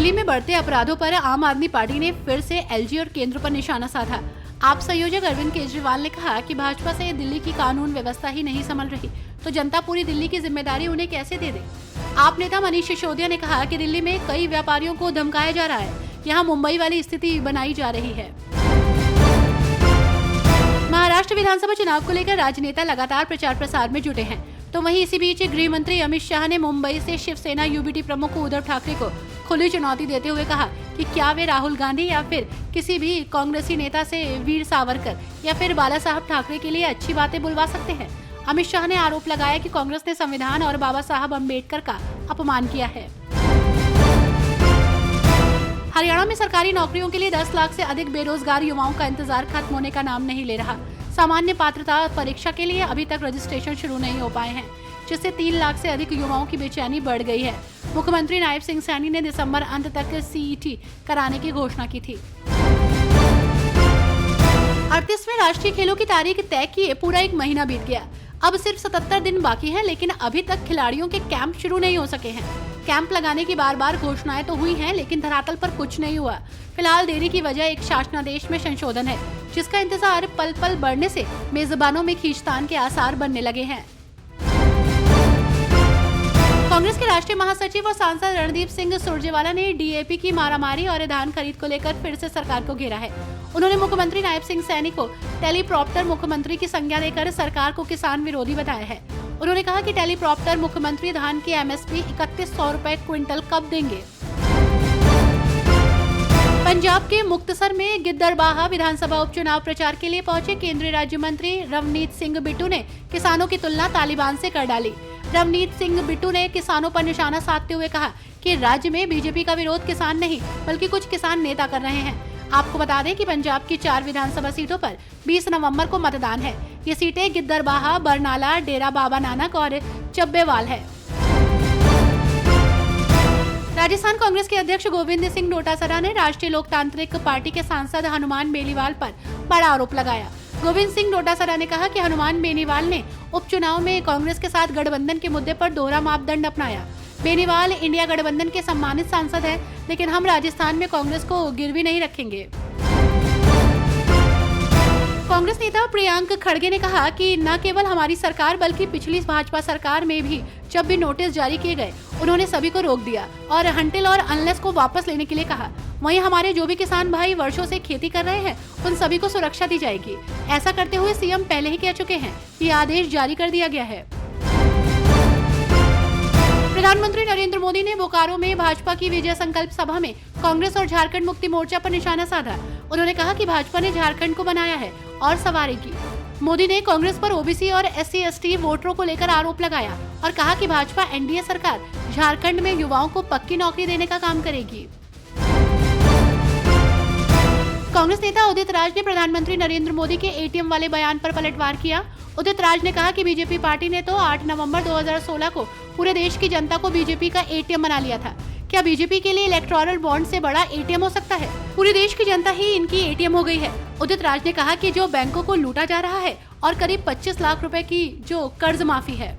दिल्ली में बढ़ते अपराधों पर आम आदमी पार्टी ने फिर से एलजी और केंद्र पर निशाना साधा। आप संयोजक अरविंद केजरीवाल ने कहा कि भाजपा से दिल्ली की कानून व्यवस्था ही नहीं संभल रही, तो जनता पूरी दिल्ली की जिम्मेदारी उन्हें कैसे दे दे। आप नेता मनीष सिसोदिया ने कहा कि दिल्ली में कई व्यापारियों को धमकाया जा रहा है, यहाँ मुंबई वाली स्थिति बनाई जा रही है। महाराष्ट्र विधानसभा चुनाव को लेकर राजनेता लगातार प्रचार प्रसार में जुटे हैं, तो वहीं इसी बीच गृह मंत्री अमित शाह ने मुंबई से शिवसेना यूबीटी प्रमुख उद्धव ठाकरे को खुली चुनौती देते हुए कहा कि क्या वे राहुल गांधी या फिर किसी भी कांग्रेसी नेता से वीर सावरकर या फिर बाला साहब ठाकरे के लिए अच्छी बातें बुलवा सकते हैं। अमित शाह ने आरोप लगाया कि कांग्रेस ने संविधान और बाबा साहब अम्बेडकर का अपमान किया है। हरियाणा में सरकारी नौकरियों के लिए 10 लाख से अधिक बेरोजगार युवाओं का इंतजार खत्म होने का नाम नहीं ले रहा। सामान्य पात्रता परीक्षा के लिए अभी तक रजिस्ट्रेशन शुरू नहीं हो पाए हैं, जिससे 3 लाख से अधिक युवाओं की बेचैनी बढ़ गई है। मुख्यमंत्री नायब सिंह सैनी ने दिसंबर अंत तक सीईटी कराने की घोषणा की थी। 38वें राष्ट्रीय खेलों की तारीख तय किए पूरा 1 महीना बीत गया। अब सिर्फ 77 दिन बाकी है, लेकिन अभी तक खिलाड़ियों के कैंप शुरू नहीं हो सके हैं। कैंप लगाने की बार घोषणाएं तो हुई हैं, लेकिन धरातल पर कुछ नहीं हुआ। फिलहाल देरी की वजह एक शासनादेश में संशोधन है, जिसका इंतजार पल पल बढ़ने से मेजबानों में खींचतान के आसार बनने लगे हैं। कांग्रेस के राष्ट्रीय महासचिव और सांसद रणदीप सिंह सुरजेवाला ने डीएपी की मारामारी और धान खरीद को लेकर फिर से सरकार को घेरा है। उन्होंने मुख्यमंत्री नायब सिंह सैनी को टेलीप्रॉप्टर मुख्यमंत्री की संज्ञा देकर सरकार को किसान विरोधी बताया है। उन्होंने कहा कि टेलीप्रॉप्टर मुख्यमंत्री धान की एमएसपी 3100 रुपए क्विंटल कब देंगे। पंजाब के मुक्तसर में गिद्दरबाहा विधानसभा उपचुनाव प्रचार के लिए पहुंचे केंद्रीय राज्य मंत्री रवनीत सिंह बिट्टू ने किसानों की तुलना तालिबान से कर डाली। रवनीत सिंह बिट्टू ने किसानों पर निशाना साधते हुए कहा कि राज्य में बीजेपी का विरोध किसान नहीं बल्कि कुछ किसान नेता कर रहे हैं। आपको बता दें कि पंजाब की 4 विधानसभा सीटों पर 20 नवंबर को मतदान है। ये सीटें गिद्दरबाहा, बरनाला, डेरा बाबा नानक और चब्बेवाल है। राजस्थान कांग्रेस के अध्यक्ष गोविंद सिंह डोटासरा ने राष्ट्रीय लोकतांत्रिक पार्टी के सांसद हनुमान बेनीवाल पर बड़ा आरोप लगाया। गोविंद सिंह डोटासरा ने कहा कि हनुमान बेनीवाल ने उपचुनाव में कांग्रेस के साथ गठबंधन के मुद्दे पर दोहरा मापदंड अपनाया। बेनीवाल इंडिया गठबंधन के सम्मानित सांसद हैं, लेकिन हम राजस्थान में कांग्रेस को गिरवी नहीं रखेंगे। कांग्रेस नेता प्रियांक खड़गे ने कहा कि न केवल हमारी सरकार बल्कि पिछली भाजपा सरकार में भी जब भी नोटिस जारी किए गए, उन्होंने सभी को रोक दिया और हंटिल और अनलेस को वापस लेने के लिए कहा। वहीं हमारे जो भी किसान भाई वर्षों से खेती कर रहे हैं, उन सभी को सुरक्षा दी जाएगी। ऐसा करते हुए सीएम पहले ही कह चुके हैं कि आदेश जारी कर दिया गया है। प्रधानमंत्री नरेंद्र मोदी ने बोकारो में भाजपा की विजय संकल्प सभा में कांग्रेस और झारखंड मुक्ति मोर्चा पर निशाना साधा। उन्होंने कहा कि भाजपा ने झारखंड को बनाया है और सवारेगी। मोदी ने कांग्रेस पर ओबीसी और SC/ST वोटरों को लेकर आरोप लगाया और कहा कि भाजपा एनडीए सरकार झारखंड में युवाओं को पक्की नौकरी देने का काम करेगी। कांग्रेस नेता उदित राज ने प्रधानमंत्री नरेंद्र मोदी के एटीएम वाले बयान पर पलटवार किया। उदित राज ने कहा कि बीजेपी पार्टी ने तो 8 नवंबर 2016 को पूरे देश की जनता को बीजेपी का एटीएम बना लिया था। क्या बीजेपी के लिए इलेक्टोरल बॉन्ड से बड़ा एटीएम हो सकता है? पूरी देश की जनता ही इनकी एटीएम हो गई है। उदित राज ने कहा कि जो बैंकों को लूटा जा रहा है और करीब 25 लाख रुपए की जो कर्ज माफी है।